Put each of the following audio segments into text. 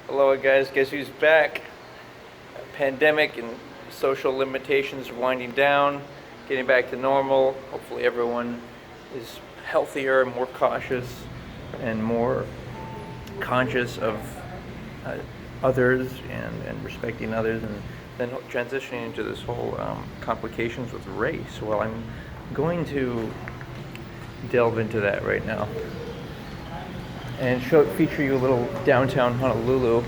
Hello guys, guess who's back? Pandemic and social limitations are winding down, getting back to normal. Hopefully everyone is healthier, more cautious, and more conscious of uh, others and respecting others, and then transitioning into this whole complications with race. Well, I'm going to delve into that right now and feature you a little downtown Honolulu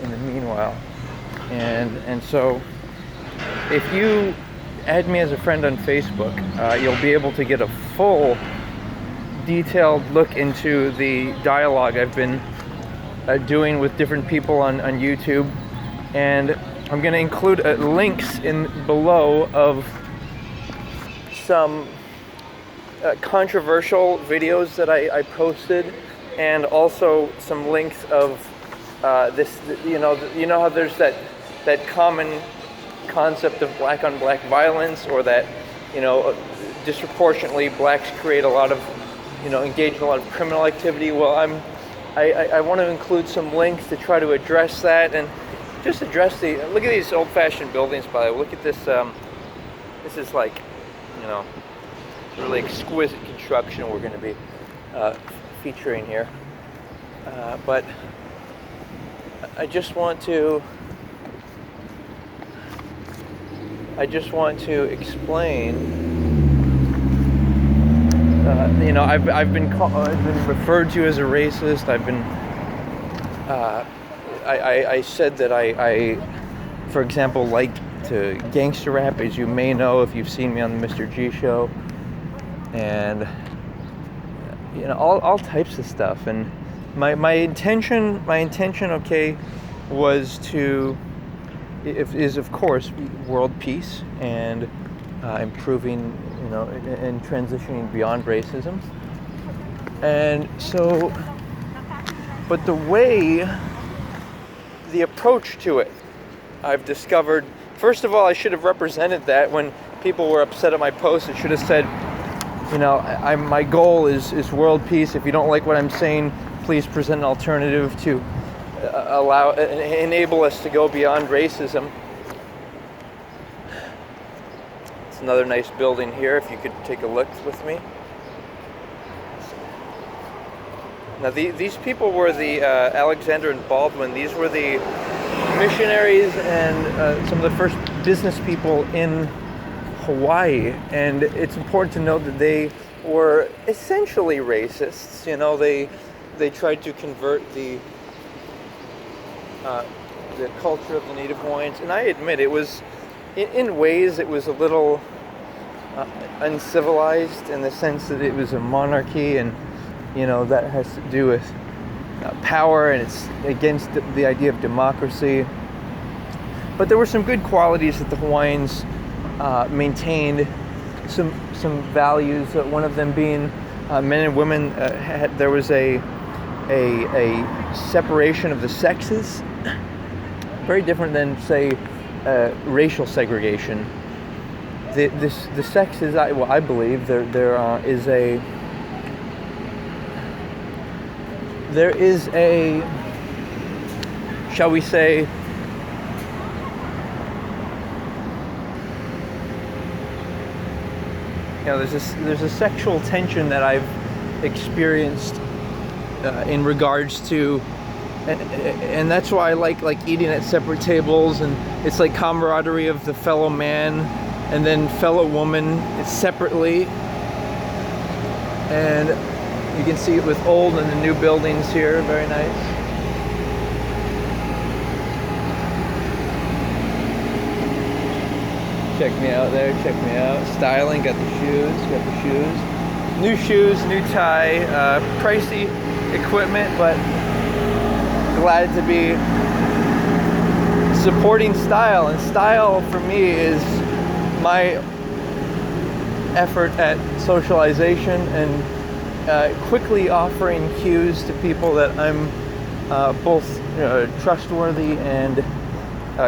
in the meanwhile. And so if you add me as a friend on Facebook, you'll be able to get a full detailed look into the dialogue I've been doing with different people on YouTube. And I'm going to include links in below of some controversial videos that I posted, and also some links of this. You know how there's that common concept of black on black violence, or that disproportionately blacks create a lot of engage in a lot of criminal activity. Well, I want to include some links to try to address that, and just address look at these old-fashioned buildings. By the way, look at this. This is like really exquisite construction we're going to be featuring here. But I just want to explain. I've been referred to as a racist. I said that I, for example, like to gangster rap, as you may know if you've seen me on the Mr. G show, and all types of stuff. And my intention, okay, was to is of course world peace and improving, and transitioning beyond racism. And so, but the approach to it, I've discovered, first of all, I should have represented that when people were upset at my post. I should have said, my goal is world peace. If you don't like what I'm saying, please present an alternative to enable us to go beyond racism. It's another nice building here, if you could take a look with me. Now these people were the Alexander and Baldwin. These were the missionaries and some of the first business people in Hawaii, and it's important to note that they were essentially racists. They tried to convert the culture of the Native Hawaiians, and I admit it was, in ways, it was a little uncivilized, in the sense that it was a monarchy, and that has to do with power, and it's against the idea of democracy. But there were some good qualities that the Hawaiians maintained, some values. One of them being men and women. There was a separation of the sexes, very different than, say, racial segregation. The sexes, I believe there is a, shall we say, there's a sexual tension that I've experienced in regards to, and that's why I like eating at separate tables, and it's like camaraderie of the fellow man and then fellow woman. It's separately, and you can see it with old and the new buildings here. Very nice. Check me out there, check me out. Styling, got the shoes. New shoes, new tie, pricey equipment, but glad to be supporting style. And style for me is my effort at socialization and quickly offering cues to people that I'm both trustworthy and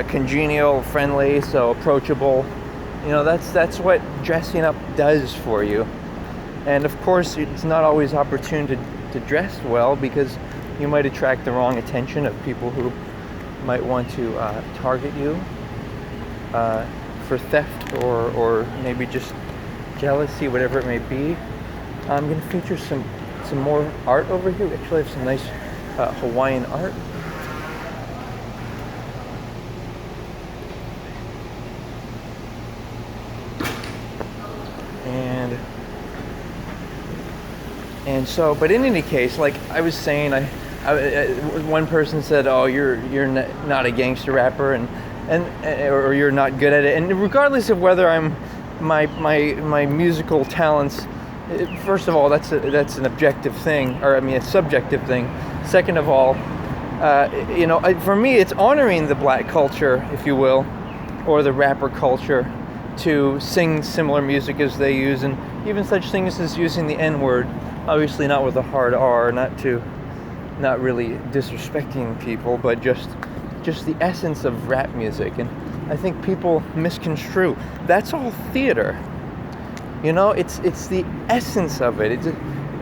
congenial, friendly, so approachable. That's what dressing up does for you. And of course, it's not always opportune to dress well, because you might attract the wrong attention of people who might want to target you for theft or maybe just jealousy, whatever it may be. I'm going to feature some more art over here. We actually have some nice Hawaiian art. And so, but in any case, like I was saying, one person said, "Oh, you're not a gangster rapper, or you're not good at it." And regardless of whether I'm my musical talents, first of all, that's an objective thing, or I mean a subjective thing. Second of all, for me, it's honoring the black culture, if you will, or the rapper culture, to sing similar music as they use, and even such things as using the N-word. Obviously not with a hard R, not really disrespecting people, but just the essence of rap music. And I think people misconstrue. That's all theater. It's the essence of it. It's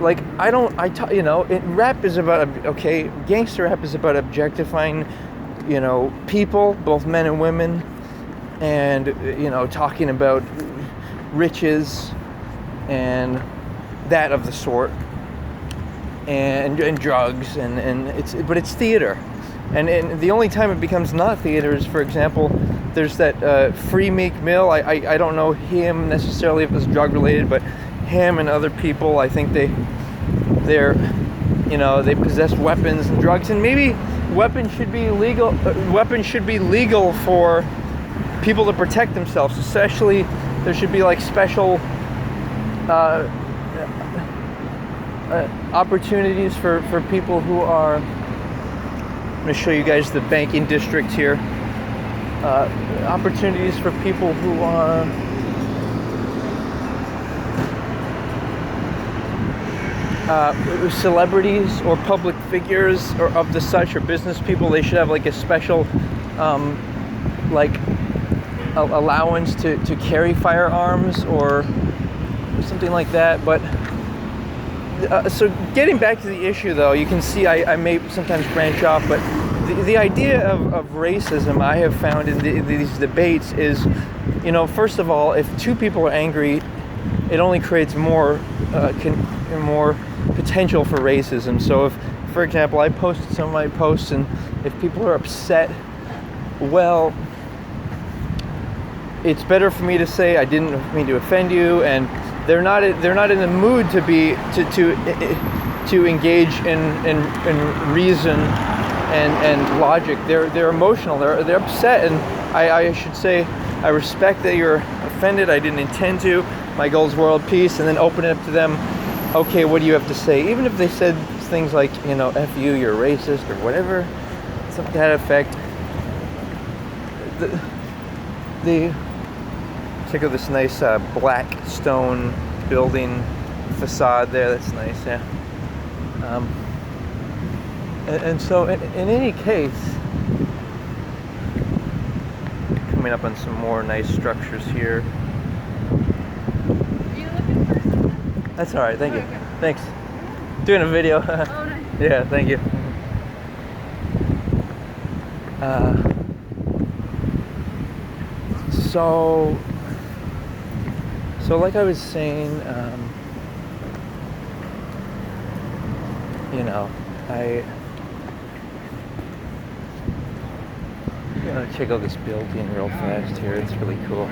like rap is about, gangster rap is about objectifying, people, both men and women, and, talking about riches and that of the sort, and drugs, and it's theater, and the only time it becomes not theater is, for example, there's that Free Meek Mill. I don't know him necessarily if it's drug related, but him and other people, I think they possess weapons and drugs, and maybe weapons should be legal. Weapons should be legal for people to protect themselves. Especially, there should be like special opportunities for people who are. I'm going to show you guys the banking district here. Opportunities for people who are celebrities or public figures or of the such, or business people. They should have like a special allowance to carry firearms or something like that. But so getting back to the issue, though, you can see I may sometimes branch off, but the idea of racism I have found in these debates is, first of all, if two people are angry, it only creates more potential for racism. So if, for example, I posted some of my posts, and if people are upset, well, it's better for me to say I didn't mean to offend you, and they're not in the mood to engage in reason and logic. They're emotional. They're upset, and I should say I respect that you're offended. I didn't intend to. My goal is world peace, and then open it up to them. Okay, what do you have to say? Even if they said things like, F you, you're racist, or whatever, something to that effect. Check out this nice black stone building facade there. That's nice, yeah. And so, in any case, coming up on some more nice structures here. Are you looking for something? That's all right. Thank you. Okay. Thanks. Doing a video. Oh, nice. Yeah, thank you. So like I was saying, check out this building real fast here. It's really cool.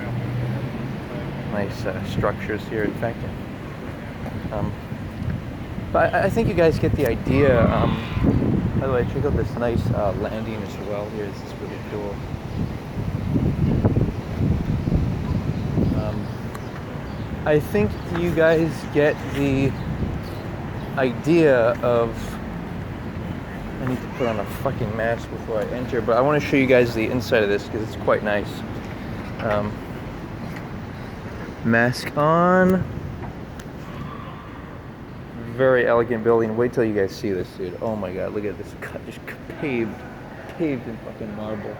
Nice structures here. In fact, but I think you guys get the idea. By the way, check out this nice landing as well here. This is really cool. I think you guys get the idea of. I need to put on a fucking mask before I enter, but I want to show you guys the inside of this because it's quite nice. Mask on. Very elegant building. Wait till you guys see this, dude. Oh my god, look at this cut, just paved in fucking marble.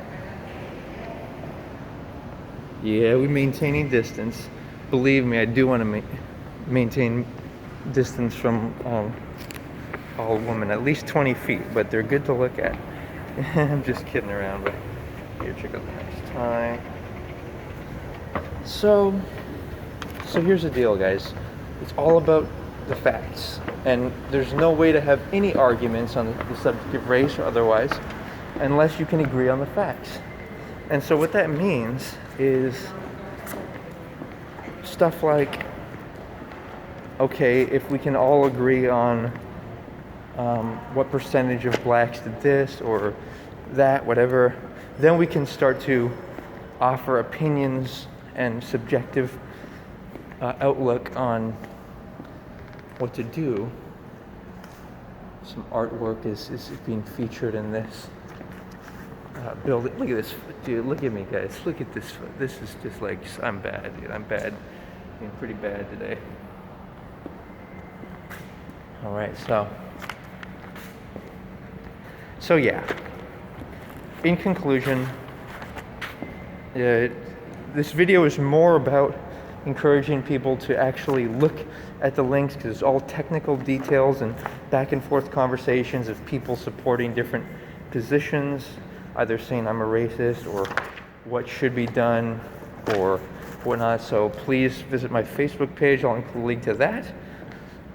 Yeah, we're maintaining distance. Believe me, I do want to maintain distance from tall women, at least 20 feet, but they're good to look at. I'm just kidding around, but here, check out the next time. So here's the deal, guys. It's all about the facts, and there's no way to have any arguments on the subject of race or otherwise unless you can agree on the facts. And so what that means is stuff like, okay, if we can all agree on what percentage of blacks did this or that, whatever, then we can start to offer opinions and subjective outlook on what to do. Some artwork is being featured in this building. Look at this, dude. Look at me, guys. Look at this. This is just like, I'm bad, dude. I'm bad. Being pretty bad today. All right, so yeah. In conclusion, this video is more about encouraging people to actually look at the links, because it's all technical details and back and forth conversations of people supporting different positions, either saying I'm a racist or what should be done or whatnot. So please visit my Facebook page. I'll include a link to that.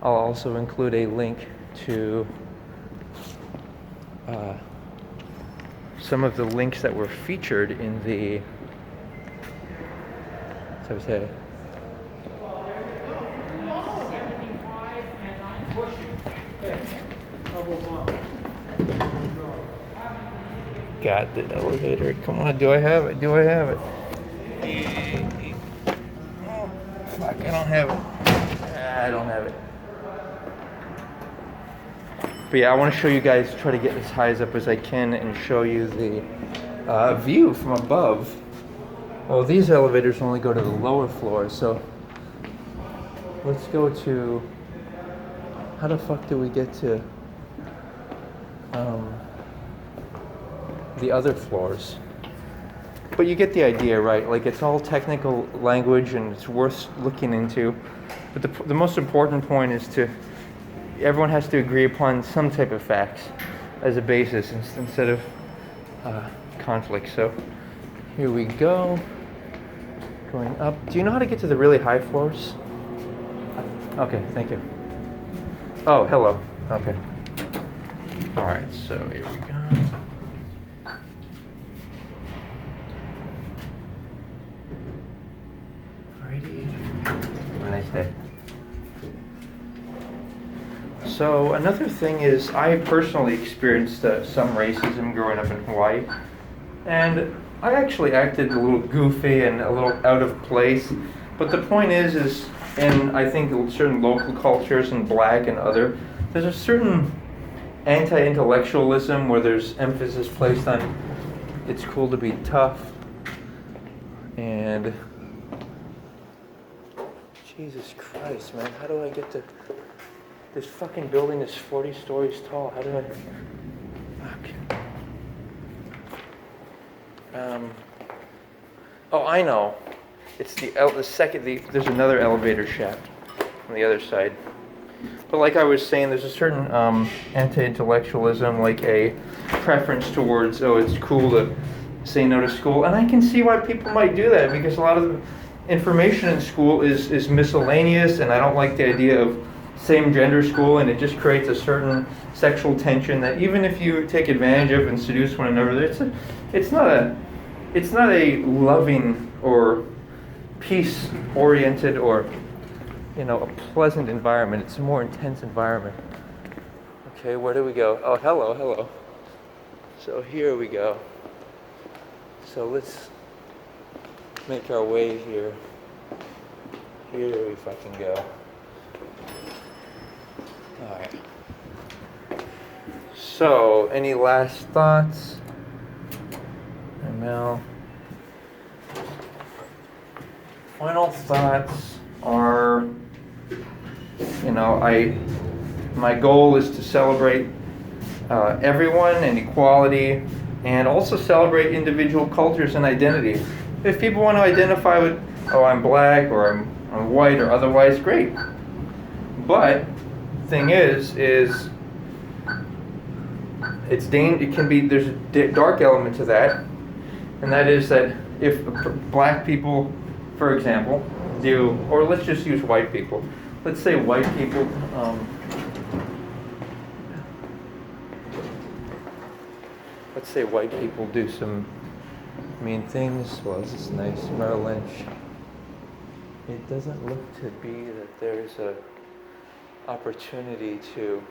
I'll also include a link to some of the links that were featured in the, so I say, got the elevator. Come on, do I have it? Do I have it? Oh, fuck, I don't have it. I don't have it. But yeah, I want to show you guys, try to get as high up as I can and show you the view from above. Well, these elevators only go to the lower floor, so let's go to, how the fuck do we get to the other floors? But you get the idea, right? Like, it's all technical language and it's worth looking into. But the most important point is everyone has to agree upon some type of facts as a basis instead of conflict. So here we go, going up. Do you know how to get to the really high floors? Okay, thank you. Oh, hello. Okay. All right, so here we go. Alrighty. Have a nice day. So another thing is, I personally experienced some racism growing up in Hawaii, and I actually acted a little goofy and a little out of place. But the point is in, I think, certain local cultures and black and other, there's a certain anti-intellectualism where there's emphasis placed on it's cool to be tough, and Jesus Christ, man, how do I get to... This fucking building is 40 stories tall. How do I... Fuck. Oh, I know. It's the second... there's another elevator shaft on the other side. But like I was saying, there's a certain anti-intellectualism, like a preference towards, oh, it's cool to say no to school. And I can see why people might do that, because a lot of the information in school is miscellaneous, and I don't like the idea of same gender school, and it just creates a certain sexual tension that even if you take advantage of and seduce one another, it's not a loving or peace oriented or, you know, a pleasant environment. It's a more intense environment. Okay, where do we go? Oh, hello. So here we go. So let's make our way here. Here we fucking go. Alright. So, any last thoughts? Mel? Final thoughts are, you know, my goal is to celebrate everyone and equality, and also celebrate individual cultures and identity. If people want to identify with, oh, I'm black or I'm white or otherwise, great. But thing is it can be, there's a dark element to that, and that is that if black people, for example, do, or let's just use white people. Let's say white people, let's say white people do some mean things. Well, this is nice, Merrill Lynch. It doesn't look to be that there's a opportunity to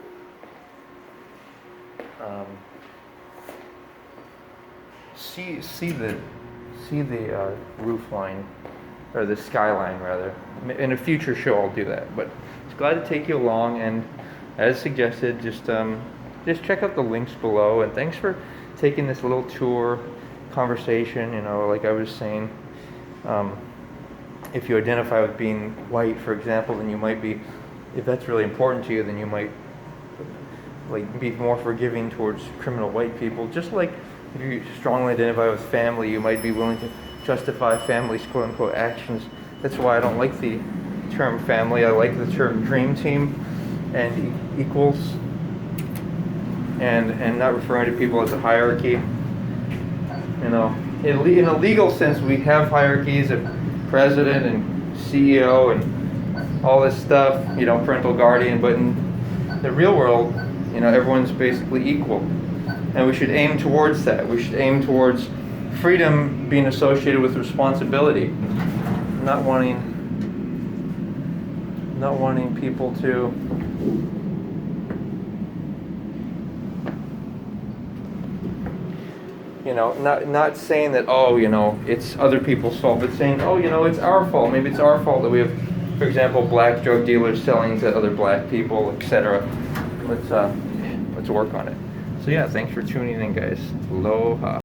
see the roof line, or the skyline rather. In a future show I'll do that, but it's glad to take you along, and as suggested, just check out the links below, and thanks for taking this little tour conversation. You know, like I was saying, if you identify with being white, for example, then you might be, if that's really important to you, then you might like be more forgiving towards criminal white people. Just like if you strongly identify with family, you might be willing to justify family's quote unquote actions. That's why I don't like the term family. I like the term dream team and equals, and not referring to people as a hierarchy. You know, in a legal sense, we have hierarchies of president and CEO and all this stuff, you know, parental guardian, but in the real world, you know, everyone's basically equal. And we should aim towards that. We should aim towards freedom being associated with responsibility. Not wanting people to you know, not saying that, oh, you know, it's other people's fault, but saying, oh, you know, it's our fault. Maybe it's our fault that we have, for example, black drug dealers selling to other black people, etc. Let's work on it. So yeah, thanks for tuning in, guys. Aloha.